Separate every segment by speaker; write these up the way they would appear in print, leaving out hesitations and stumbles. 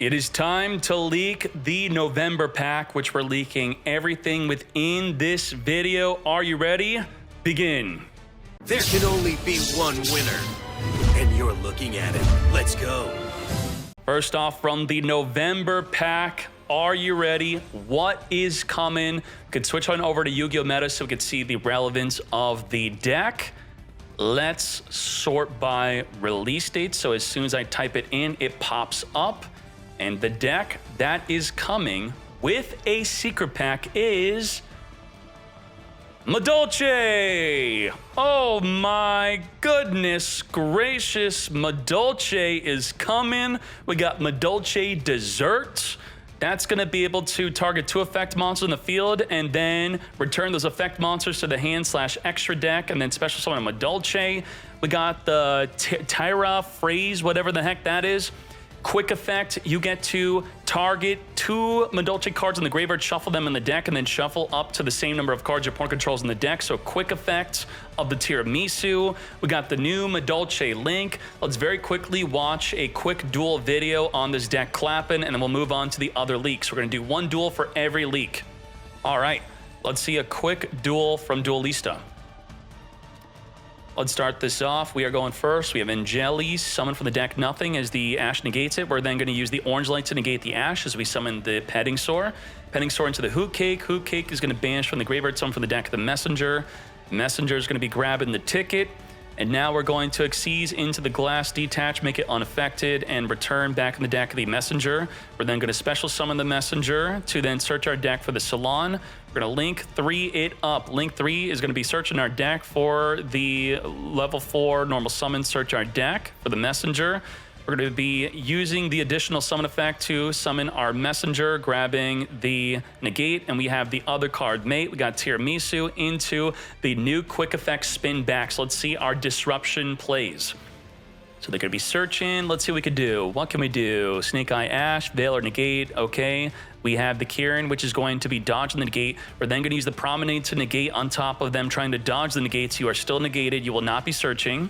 Speaker 1: It is time to leak the November pack, which we're leaking everything within this video. Are you ready? Begin.
Speaker 2: There can only be one winner, and you're looking at it. Let's go.
Speaker 1: First off, from the November pack, are you ready? What is coming? We could switch on over to Yu-Gi-Oh! Meta so we could see the relevance of the deck. Let's sort by release date. So as soon as I type it in, it pops up. And the deck that is coming with a secret pack is Madolche. Oh my goodness gracious, Madolche is coming. We got Madolche Dessert. That's going to be able to target 2 effect monsters in the field and then return those effect monsters to the hand/extra deck and then special summon a Madolche. We got the Tyra phrase, whatever the heck that is. Quick effect, you get to target 2 Madolche cards in the graveyard, shuffle them in the deck, and then shuffle up to the same number of cards your opponent controls in the deck. So quick effect of the Tiramisu. We got the new Madolche link. Let's very quickly watch a quick duel video on this deck clapping, and then we'll move on to the other leaks. We're going to do 1 duel for every leak. All right, let's see a quick duel from Duelista. Let's start this off. We are going first. We have Angelis, summon from the deck nothing as the Ash negates it. We're then going to use the orange light to negate the Ash as we summon the Petting Soar. Petting Soar into the Hoot Cake. Hoot Cake is going to banish from the graveyard, summon from the deck the Messenger. Messenger is going to be grabbing the ticket. And now we're going to Xyz into the Glass, detach, make it unaffected, and return back in the deck the Messenger. We're then going to special summon the Messenger to then search our deck for the Salon. We're going to link 3 it up. Link 3 is going to be searching our deck for the level 4 normal summon, search our deck for the Messenger. We're going to be using the additional summon effect to summon our Messenger, grabbing the negate, and we have the other card mate. We got Tiramisu into the new quick effect spin back. So let's see our disruption plays. So they're going to be searching. Let's see what we could do. What can we do? Snake Eye Ash, Veil or negate. Okay. We have the Kieran, which is going to be dodging the negate. We're then going to use the Promenade to negate on top of them trying to dodge the negates. You are still negated. You will not be searching.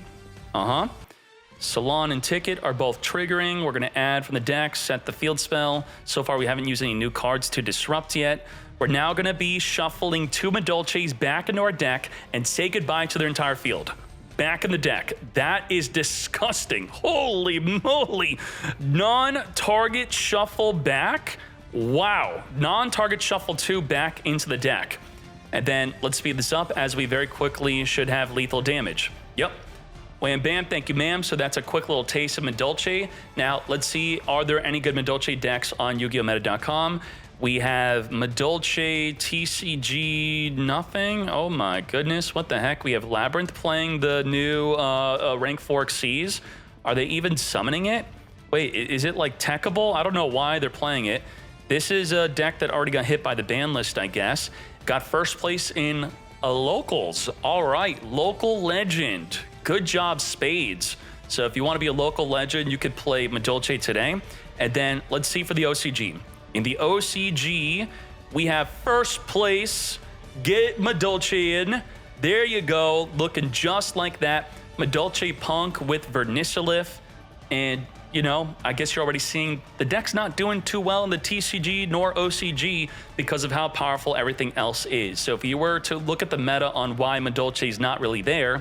Speaker 1: Salon and Ticket are both triggering. We're going to add from the deck, set the field spell. So far, we haven't used any new cards to disrupt yet. We're now going to be shuffling 2 Madolches back into our deck and say goodbye to their entire field. Back in the deck. That is disgusting. Holy moly. Non-target shuffle back. Wow. Non-target shuffle 2 back into the deck. And then let's speed this up as we very quickly should have lethal damage. Yep. Wham bam, thank you ma'am. So that's a quick little taste of Madolche. Now let's see, are there any good Madolche decks on YugiOhMeta.com? We have Madolche, TCG, nothing. Oh my goodness, what the heck? We have Labyrinth playing the new rank 4 Xyz. Are they even summoning it? Wait, is it like techable? I don't know why they're playing it. This is a deck that already got hit by the ban list, I guess. Got first place in locals. All right, local legend. Good job, Spades. So if you want to be a local legend, you could play Madolche today. And then let's see for the OCG. In the OCG, we have first place. Get Madolche in. There you go. Looking just like that. Madolche Punk with Vernisolith. And, you know, I guess you're already seeing the deck's not doing too well in the TCG nor OCG because of how powerful everything else is. So if you were to look at the meta on why Madolche is not really there,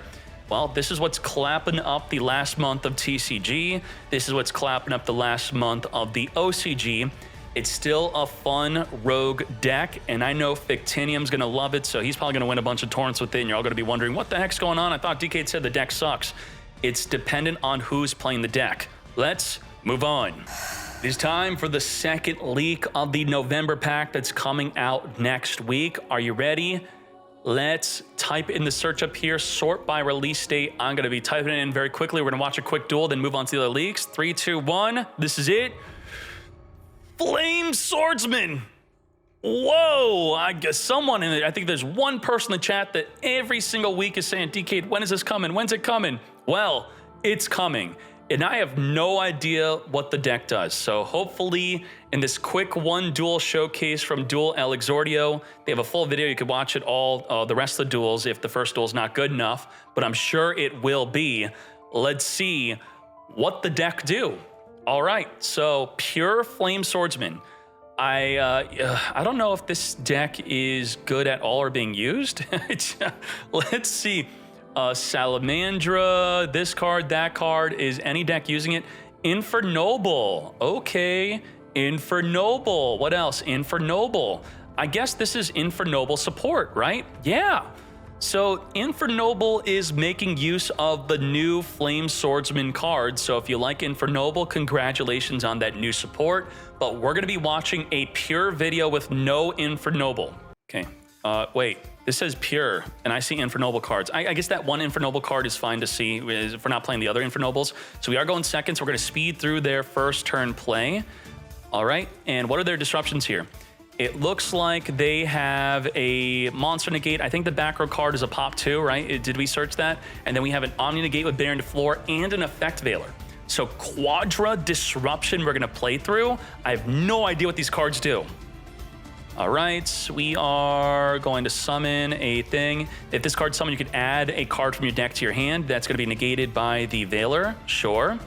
Speaker 1: well, this is what's clapping up the last month of TCG. This is what's clapping up the last month of the OCG. It's still a fun rogue deck, and I know Fictinium's going to love it, so he's probably going to win a bunch of tournaments with it, and you're all going to be wondering, what the heck's going on? I thought DK said the deck sucks. It's dependent on who's playing the deck. Let's move on. It is time for the second leak of the November pack that's coming out next week. Are you ready? Let's type in the search up here, sort by release date. I'm going to be typing it in very quickly. We're going to watch a quick duel, then move on to the other leaks. 3, 2, 1. This is it. Flame Swordsman. Whoa. I guess someone in it, I think there's one person in the chat that every single week is saying, DK, when is this coming? When's it coming? Well, it's coming. And I have no idea what the deck does. So hopefully in this quick 1 duel showcase from Duel El Exordio, they have a full video. You could watch it all, the rest of the duels if the first duel is not good enough, but I'm sure it will be. Let's see what the deck do. All right, so pure Flame Swordsman. I don't know if this deck is good at all or being used. Let's see. Salamandra, this card, that card. Is any deck using it? Infernoble. Okay, Infernoble. What else? Infernoble. I guess this is Infernoble support, right? Yeah. So Infernoble is making use of the new Flame Swordsman card. So if you like Infernoble, congratulations on that new support. But we're going to be watching a pure video with no Infernoble. Okay. Wait, this says pure, and I see Infernoble cards. I guess that one Infernoble card is fine to see if we're not playing the other Infernobles. So we are going second, so we're going to speed through their first turn play. All right, and what are their disruptions here? It looks like they have a Monster Negate. I think the back row card is a Pop 2, right? Did we search that? And then we have an Omni Negate with Baron to Floor and an Effect Veiler. So Quadra Disruption we're going to play through. I have no idea what these cards do. All right, we are going to summon a thing. If this card's summoned, you can add a card from your deck to your hand. That's going to be negated by the Veiler. Sure.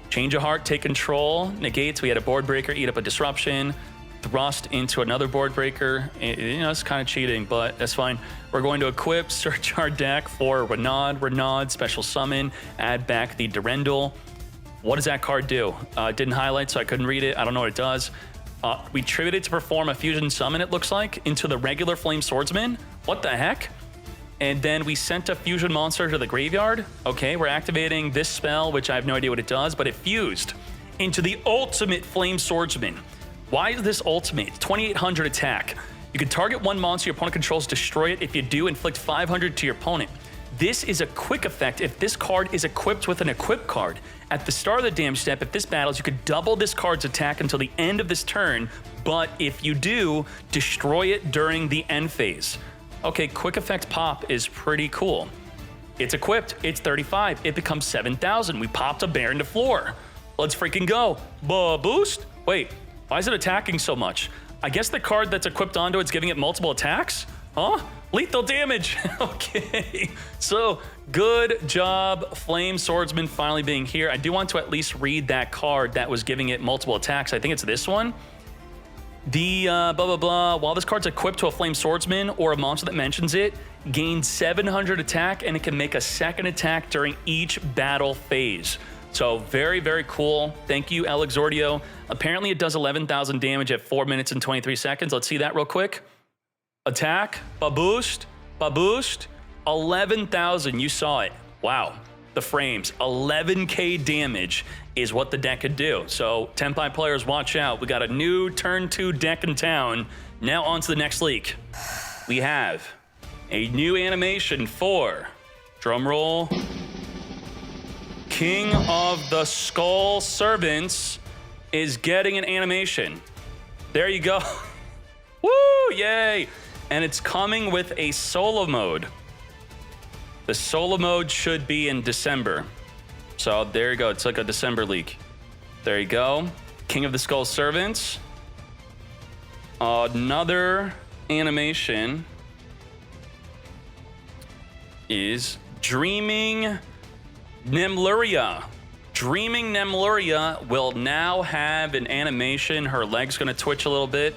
Speaker 1: Change of Heart, take control. Negates. We had a Board Breaker, eat up a Disruption. Thrust into another Board Breaker. You know, it's kind of cheating, but that's fine. We're going to equip, search our deck for Renaud, special summon, add back the Durendal. What does that card do? Didn't highlight, so I couldn't read it. I don't know what it does. We triggered it to perform a fusion summon, it looks like, into the regular Flame Swordsman. What the heck? And then we sent a fusion monster to the graveyard. Okay, we're activating this spell, which I have no idea what it does, but it fused into the ultimate Flame Swordsman. Why is this ultimate? 2800 attack. You can target one monster your opponent controls, destroy it. If you do, inflict 500 to your opponent. This is a quick effect if this card is equipped with an equip card. At the start of the damage step, if this battles, you could double this card's attack until the end of this turn, but if you do, destroy it during the end phase. Okay, quick effect pop is pretty cool. It's equipped, it's 35, it becomes 7,000. We popped a Baron to Floor. Let's freaking go. Boost? Wait. Why is it attacking so much? I guess the card that's equipped onto it's giving it multiple attacks? Huh? Lethal damage. Okay. So, good job, Flame Swordsman finally being here. I do want to at least read that card that was giving it multiple attacks. I think it's this one. The blah, blah, blah. While this card's equipped to a Flame Swordsman or a monster that mentions it, gains 700 attack, and it can make a second attack during each battle phase. So very, very cool. Thank you, El Exordio. Apparently it does 11,000 damage at 4 minutes and 23 seconds. Let's see that real quick. Attack, boost, 11,000. You saw it. Wow. The frames, 11k damage is what the deck could do. So Tenpai players, watch out. We got a new turn 2 deck in town. Now on to the next leak. We have a new animation for, drumroll, King of the Skull Servants is getting an animation. There you go. Woo, yay. And it's coming with a solo mode. The solo mode should be in December. So there you go. It's like a December leak. There you go. King of the Skull Servants. Another animation is Dreaming Nemluria. Dreaming Nemluria will now have an animation. Her leg's gonna twitch a little bit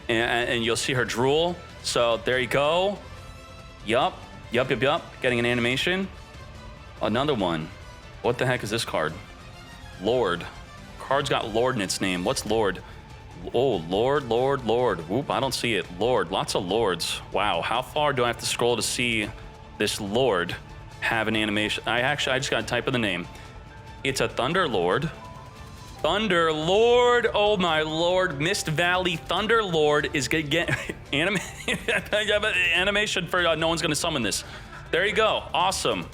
Speaker 1: and you'll see her drool. So there you go. Yup. Getting an animation. Another one. What the heck is this card? Lord. Card's got Lord in its name. What's Lord? Oh, Lord. Whoop, I don't see it. Lord, lots of Lords. Wow, how far do I have to scroll to see this Lord have an animation? I just gotta type in the name. It's a Thunder Lord. Thunder Lord, oh my lord. Mist Valley Thunder Lord is gonna get animation for no one's gonna summon this. There you go, awesome.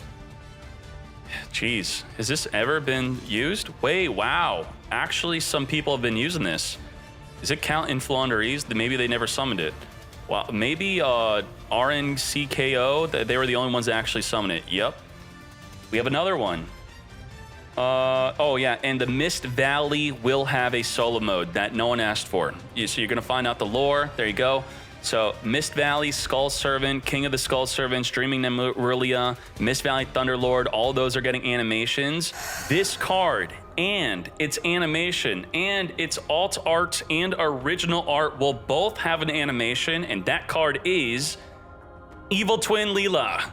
Speaker 1: Jeez, has this ever been used? Wait, wow. Actually, some people have been using this. Does it count in Flaunderies? Maybe they never summoned it. Well, maybe RNCKO, they were the only ones that actually summoned it. Yep. We have another one. Oh yeah, and the Mist Valley will have a solo mode that no one asked for. So you're gonna find out the lore. There you go. So Mist Valley, Skull Servant, King of the Skull Servants, Dreaming Nemluria, Mist Valley Thunderlord, all those are getting animations. This card and its animation and its alt art and original art will both have an animation, and that card is Evil Twin Leela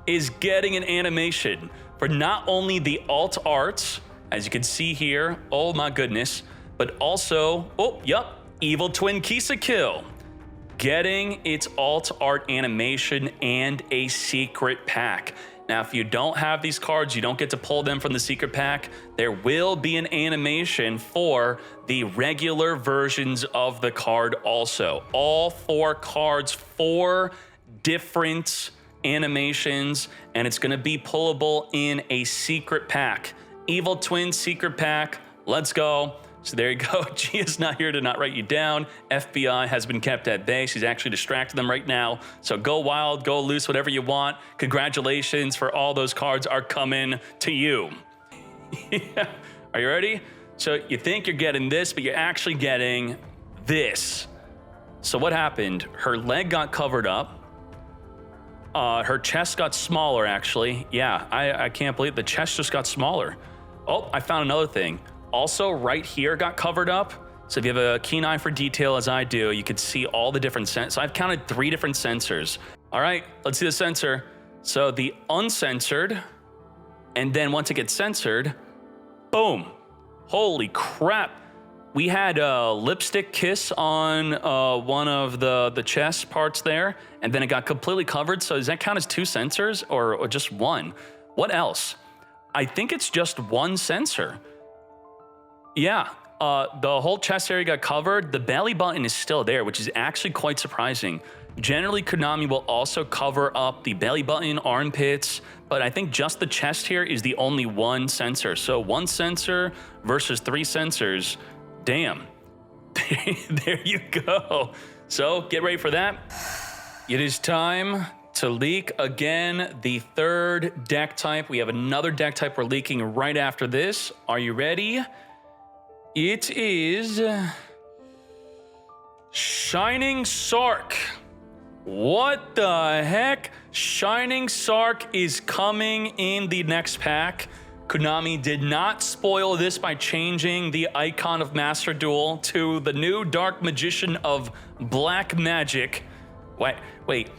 Speaker 1: is getting an animation for not only the alt art, as you can see here, oh my goodness, but also, Evil Twin Kill getting its alt art animation and a secret pack. Now, if you don't have these cards, you don't get to pull them from the secret pack. There will be an animation for the regular versions of the card also. All 4 cards, 4 different animations, and it's gonna be pullable in a secret pack. Evil Twin secret pack, let's go. So there you go. Gia's not here to not write you down. FBI has been kept at bay. She's actually distracting them right now. So go wild, go loose, whatever you want. Congratulations for all those cards are coming to you. Yeah. Are you ready? So you think you're getting this, but you're actually getting this. So what happened? Her leg got covered up. Her chest got smaller, actually. Yeah, I can't believe the chest just got smaller. Oh, I found another thing. Also, right here got covered up. So if you have a keen eye for detail, as I do, you could see all the different sensors. So I've counted 3 different sensors. All right, let's see the sensor. So the uncensored, and then once it gets censored, boom. Holy crap. We had a lipstick kiss on one of the chest parts there, and then it got completely covered. So does that count as 2 sensors or just 1? What else? I think it's just 1 sensor. Yeah, the whole chest area got covered. The belly button is still there, which is actually quite surprising. Generally, Konami will also cover up the belly button, armpits, but I think just the chest here is the only 1 sensor. So 1 sensor versus 3 sensors. Damn. There you go. So get ready for that. It is time to leak again the 3rd deck type. We have another deck type we're leaking right after this. Are you ready? It is Shining Sark. What the heck? Shining Sark is coming in the next pack. Konami did not spoil this by changing the icon of Master Duel to the new Dark Magician of Black Magic. Wait.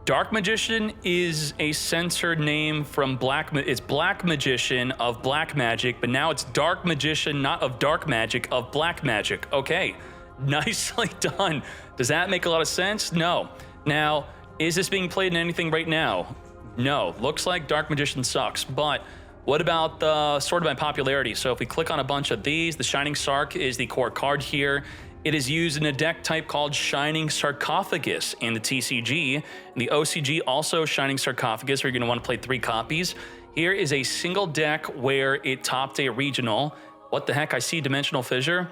Speaker 1: Dark Magician is a censored name from it's Black Magician of Black Magic, but now it's Dark Magician, not of Dark Magic, of Black Magic. Okay, nicely done. Does that make a lot of sense? No. Now, is this being played in anything right now? No. Looks like Dark Magician sucks, but what about the sort of by popularity? So if we click on a bunch of these, the Shining Sark is the core card here. It is used in a deck type called Shining Sarcophagus in the TCG. In the OCG, also Shining Sarcophagus, where you're gonna wanna play 3 copies. Here is a single deck where it topped a regional. What the heck, I see Dimensional Fissure.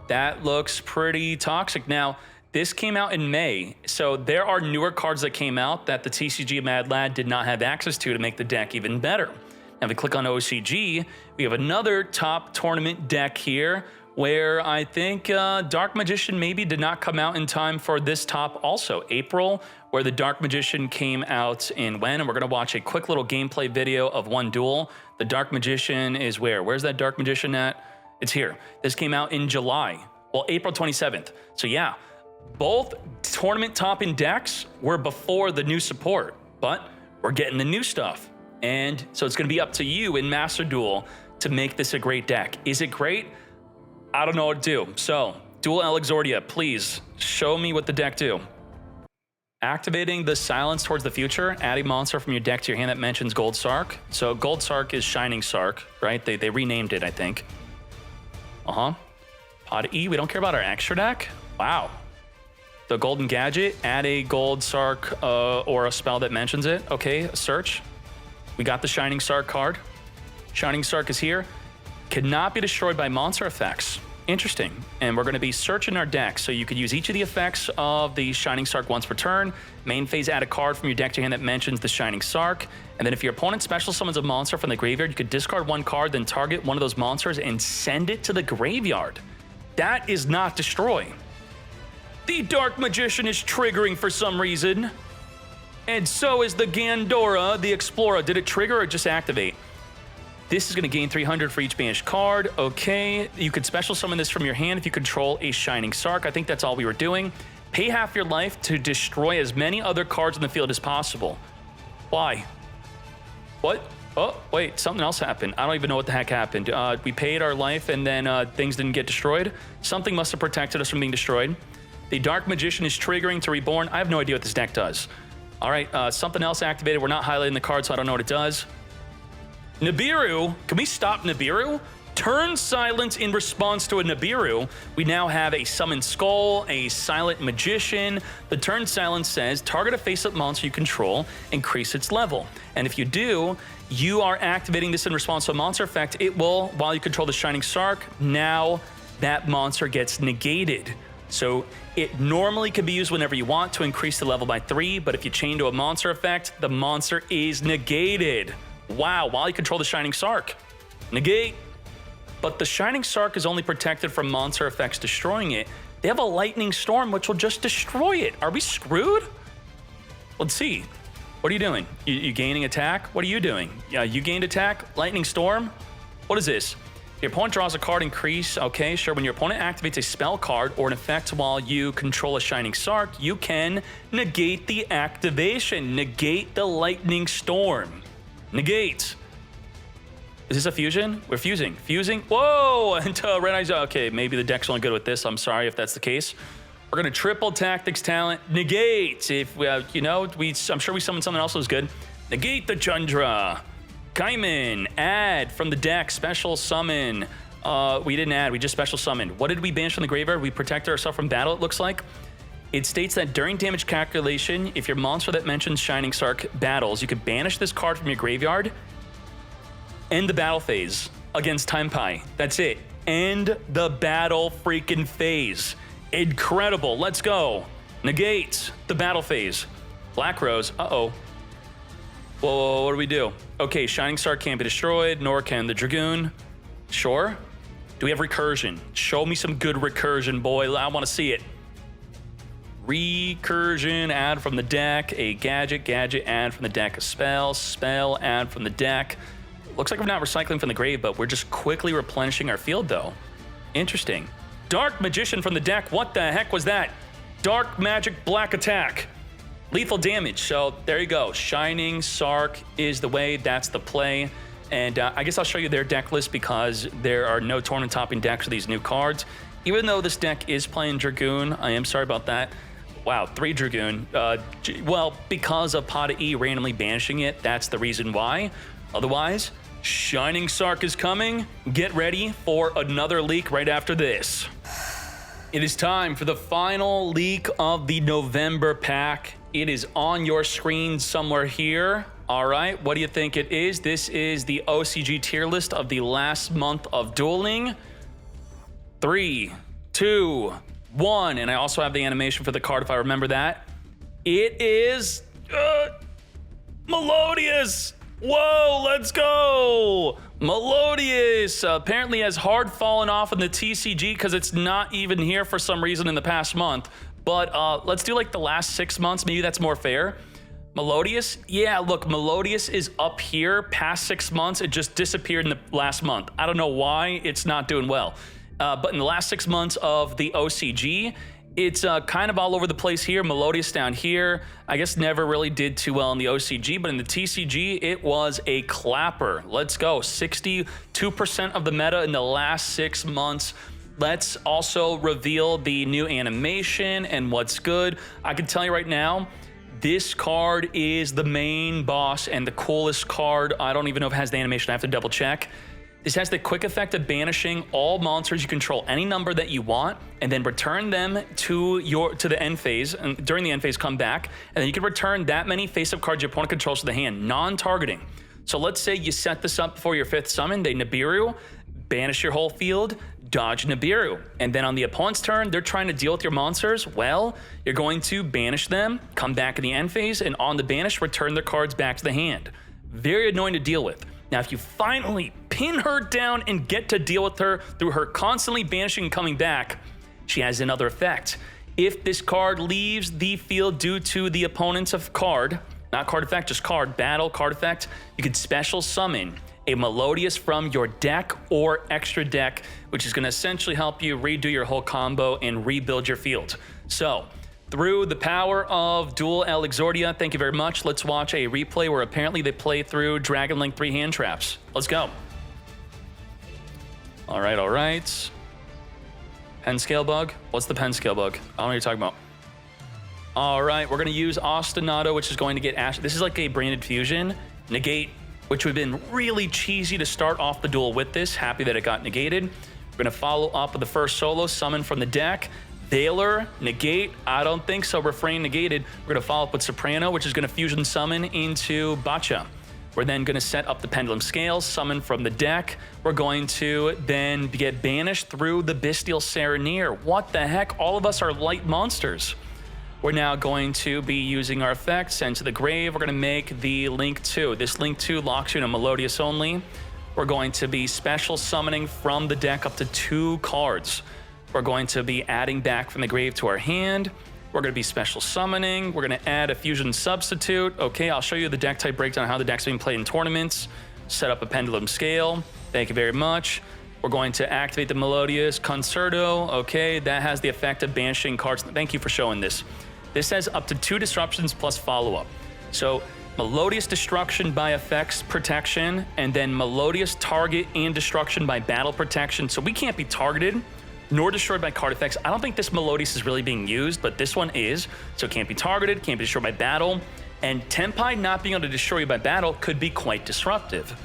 Speaker 1: That looks pretty toxic. Now, this came out in May, so there are newer cards that came out that the TCG Mad Lad did not have access to make the deck even better. Now, if we click on OCG, we have another top tournament deck here, where I think Dark Magician maybe did not come out in time for this top also. April, where the Dark Magician came out in when, and we're gonna watch a quick little gameplay video of one duel. The Dark Magician is where? Where's that Dark Magician at? It's here. This came out in July. Well, April 27th. So yeah, both tournament topping decks were before the new support, but we're getting the new stuff. And so it's gonna be up to you in Master Duel to make this a great deck. Is it great? I don't know what to do. So, Duel Exordia, please show me what the deck do. Activating the Silence Towards the Future, add a monster from your deck to your hand that mentions Gold Sark. So Gold Sark is Shining Sark, right? They renamed it, I think. Pod E, we don't care about our extra deck? Wow. The Golden Gadget, add a Gold Sark or a spell that mentions it. Okay, search. We got the Shining Sark card. Shining Sark is here. Cannot be destroyed by monster effects. Interesting. And we're going to be searching our deck, so you could use each of the effects of the Shining Sark once per turn. Main phase, add a card from your deck to your hand that mentions the Shining Sark. And then if your opponent special summons a monster from the graveyard, you could discard 1 card, then target one of those monsters and send it to the graveyard. That is not destroy. The Dark Magician is triggering for some reason. And so is the Gandora, the Explorer. Did it trigger or just activate? This is going to gain 300 for each banished card. Okay, you could special summon this from your hand if you control a Shining Sarc. I think that's all we were doing. Pay half your life to destroy as many other cards in the field as possible. Why? What? Oh, wait, something else happened. I don't even know what the heck happened. We paid our life and then things didn't get destroyed. Something must have protected us from being destroyed. The Dark Magician is triggering to Reborn. I have no idea what this deck does. All right, something else activated. We're not highlighting the card, so I don't know what it does. Nibiru, can we stop Nibiru? Turn silence in response to a Nibiru. We now have a Summon Skull, a Silent Magician. The turn silence says target a face-up monster you control, increase its level. And if you do, you are activating this in response to a monster effect. It will, while you control the Shining Sarc, now that monster gets negated. So it normally can be used whenever you want to increase the level by 3, but if you chain to a monster effect, the monster is negated. Wow, while you control the Shining Sarc. Negate. But the Shining Sarc is only protected from monster effects destroying it. They have a Lightning Storm, which will just destroy it. Are we screwed? Let's see. What are you doing? You gaining attack? What are you doing? You gained attack? Lightning Storm? What is this? Your opponent draws a card, increase. Okay, sure. When your opponent activates a spell card or an effect while you control a Shining Sarc, you can negate the activation. Negate the Lightning Storm. Negate. Is this a fusion? We're fusing. Fusing. Whoa! And Red Eyes. Okay, maybe the deck's only good with this. I'm sorry if that's the case. We're going to triple Tactics Talent. Negate. If we, I'm sure we summoned something else that was good. Negate the Chundra. Kaiman. Add from the deck. Special summon. We didn't add. We just special summoned. What did we banish from the graveyard? We protected ourselves from battle, it looks like. It states that during damage calculation, if your monster that mentions Shining Sarc battles, you could banish this card from your graveyard. End the battle phase against Time Pie. That's it. End the battle freaking phase. Incredible. Let's go. Negate the battle phase. Black Rose. Uh-oh. Whoa, what do we do? Okay, Shining Sarc can't be destroyed, nor can the Dragoon. Sure. Do we have recursion? Show me some good recursion, boy. I want to see it. Recursion, add from the deck. A gadget, add from the deck. A spell, add from the deck. Looks like we're not recycling from the grave, but we're just quickly replenishing our field, though. Interesting. Dark Magician from the deck. What the heck was that? Dark Magic Black Attack. Lethal damage. So there you go. Shining Sarc is the way. That's the play. And I guess I'll show you their deck list because there are no tournament topping decks with these new cards. Even though this deck is playing Dragoon, I am sorry about that. Wow, 3 Dragoon. Well, because of Pada E randomly banishing it, that's the reason why. Otherwise, Shining Sarc is coming. Get ready for another leak right after this. It is time for the final leak of the November pack. It is on your screen somewhere here. All right, what do you think it is? This is the OCG tier list of the last month of dueling. 3, 2, 1, and I also have the animation for the card if I remember that. It is Melodious. Whoa, let's go. Melodious apparently has hard fallen off in the TCG because it's not even here for some reason in the past month. But let's do like the last 6 months. Maybe that's more fair. Melodious? Yeah, look, Melodious is up here past 6 months. It just disappeared in the last month. I don't know why it's not doing well. But in the last 6 months of the OCG, it's kind of all over the place here. Melodious down here. I guess never really did too well in the OCG, but in the TCG, it was a clapper. Let's go. 62% of the meta in the last 6 months. Let's also reveal the new animation and what's good. I can tell you right now, this card is the main boss and the coolest card. I don't even know if it has the animation. I have to double check. This has the quick effect of banishing all monsters you control any number that you want, and then return them to the end phase. And during the end phase, come back, and then you can return that many face-up cards your opponent controls to the hand, non-targeting. So let's say you set this up before your 5th summon. They Nibiru, banish your whole field, dodge Nibiru, and then on the opponent's turn, they're trying to deal with your monsters. Well, you're going to banish them, come back in the end phase, and on the banish, return their cards back to the hand. Very annoying to deal with. Now, if you finally pin her down and get to deal with her through her constantly banishing and coming back, she has another effect. If this card leaves the field due to the opponent's card, not card effect, just card, battle, card effect, you can special summon a Melodious from your deck or extra deck, which is going to essentially help you redo your whole combo and rebuild your field. So, through the power of Duel El Exordia, thank you very much. Let's watch a replay where apparently they play through Dragon Link 3 hand traps. Let's go. All right, all right. Pen scale bug? What's the pen scale bug? I don't know what you're talking about. All right, we're going to use Ostinato, which is going to get Ash. This is like a branded fusion. Negate, which would have been really cheesy to start off the duel with this. Happy that it got negated. We're going to follow up with the first solo, summon from the deck. Valor, negate, I don't think so. Refrain negated. We're going to follow up with Soprano, which is going to fusion summon into Bacha. We're then going to set up the Pendulum Scales, summon from the deck. We're going to then get banished through the Bestial Sereneer. What the heck? All of us are light monsters. We're now going to be using our effect, Send to the Grave. We're going to make the Link 2. This Link 2 locks you in a Melodious only. We're going to be special summoning from the deck up to 2 cards. We're going to be adding back from the grave to our hand. We're going to be special summoning. We're going to add a fusion substitute. Okay, I'll show you the deck type breakdown, how the deck's being played in tournaments. Set up a Pendulum Scale. Thank you very much. We're going to activate the Melodious Concerto. Okay, that has the effect of banishing cards. Thank you for showing this. This has up to 2 disruptions plus follow-up. So Melodious Destruction by effects protection, and then Melodious Target and Destruction by battle protection. So we can't be targeted nor destroyed by card effects. I don't think this Melodious is really being used, but this one is. So it can't be targeted, can't be destroyed by battle. And Tenpai not being able to destroy you by battle could be quite disruptive.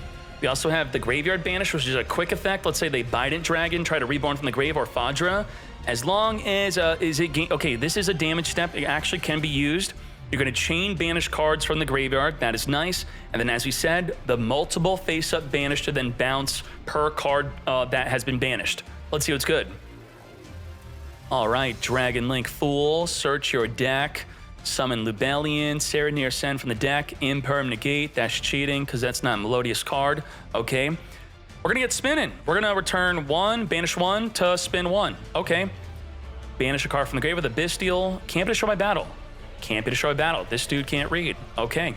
Speaker 1: We also have the Graveyard Banish, which is a quick effect. Let's say they Bident Dragon, try to reborn from the grave, or Fadra. As long as, okay, this is a damage step. It actually can be used. You're going to chain banish cards from the graveyard. That is nice. And then, as we said, the multiple face-up banish to then bounce per card that has been banished. Let's see what's good. All right, Dragon Link Fool, search your deck, summon Lubellion, Sereneer Send from the deck, Imperm Negate, that's cheating because that's not a Melodious card. Okay, we're gonna get spinning. We're gonna return 1, banish 1 to spin 1. Okay, banish a card from the grave with a Bestial, can't be destroyed by battle. Can't be destroyed by battle, this dude can't read. Okay,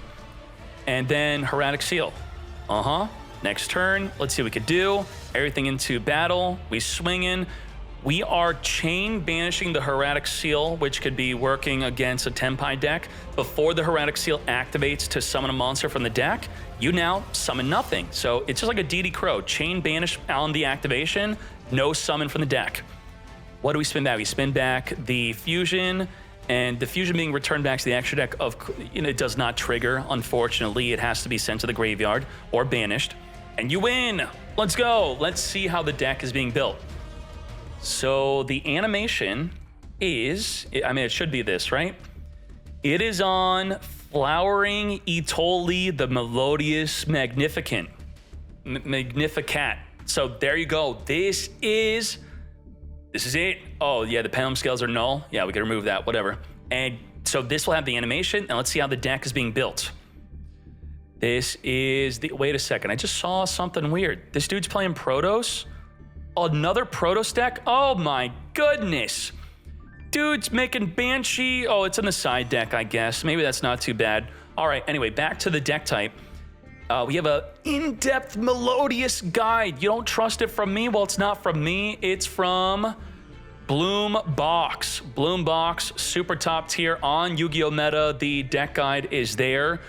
Speaker 1: and then Hieratic Seal. Next turn, let's see what we could do. Everything into battle, we swing in. We are chain banishing the Hieratic Seal, which could be working against a Tenpai deck. Before the Hieratic Seal activates to summon a monster from the deck, you now summon nothing. So it's just like a DD Crow. Chain banish on the activation, no summon from the deck. What do we spin back? We spin back the Fusion, and the Fusion being returned back to the extra deck, it does not trigger, unfortunately. It has to be sent to the graveyard or banished. And you win! Let's go! Let's see how the deck is being built. So the animation is, it should be this, right? It is on Flowering Etoli, the Melodious Magnificat. So there you go. This is it. Oh yeah, the Pendulum Scales are null. Yeah, we can remove that, whatever. And so this will have the animation, and let's see how the deck is being built. This is the, wait a second, I just saw something weird. This dude's playing Protoss. Another Protoss deck? Oh my goodness. Dude's making Banshee. Oh, it's in the side deck, I guess. Maybe that's not too bad. All right, anyway, back to the deck type. We have a in-depth Melodious guide. You don't trust it from me? Well, it's not from me. It's from Bloom Box. Bloom Box, super top tier on Yu-Gi-Oh! Meta. The deck guide is there.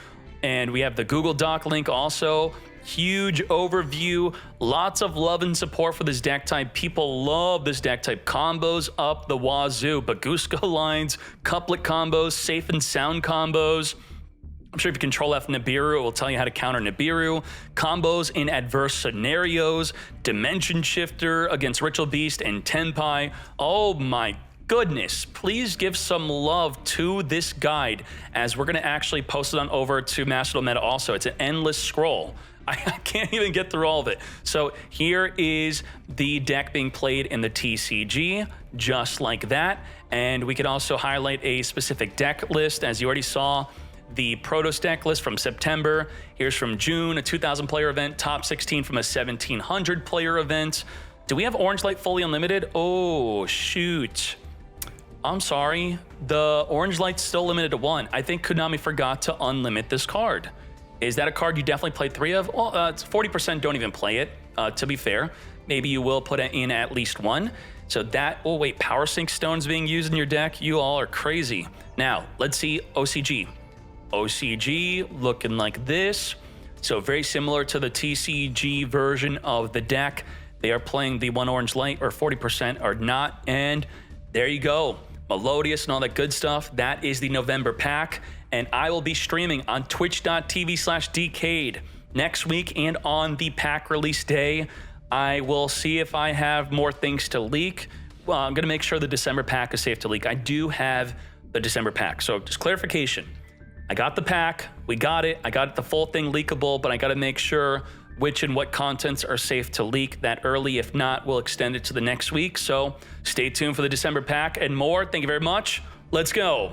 Speaker 1: And we have the Google Doc link also. Huge overview, lots of love and support for this deck type. People love this deck type. Combos up the wazoo. Baguska lines, couplet combos, safe and sound combos. I'm sure if you control F Nibiru, it will tell you how to counter Nibiru. Combos in adverse scenarios. Dimension Shifter against Ritual Beast and Tenpai. Oh my goodness, please give some love to this guide, as we're going to actually post it on over to Mastodon Meta also. It's an endless scroll. I can't even get through all of it. So here is the deck being played in the TCG, just like that. And we can also highlight a specific deck list. As you already saw, the Protoss deck list from September. Here's from June, a 2,000 player event, top 16 from a 1,700 player event. Do we have Orange Light fully unlimited? Oh, shoot. I'm sorry. The Orange Light's still limited to 1. I think Konami forgot to unlimit this card. Is that a card you definitely played 3 of? Well, it's 40% don't even play it, to be fair. Maybe you will put it in at least 1. So that, oh wait, Power Sync Stone's being used in your deck? You all are crazy. Now, let's see OCG. OCG looking like this. So very similar to the TCG version of the deck. They are playing the 1 orange light, or 40% are not. And there you go. Melodious and all that good stuff. That is the November pack. And I will be streaming on twitch.tv/Decade next week and on the pack release day. I will see if I have more things to leak. Well, I'm going to make sure the December pack is safe to leak. I do have the December pack. So just clarification. I got the pack. We got it. I got the full thing leakable, but I got to make sure which and what contents are safe to leak that early. If not, we'll extend it to the next week. So stay tuned for the December pack and more. Thank you very much. Let's go.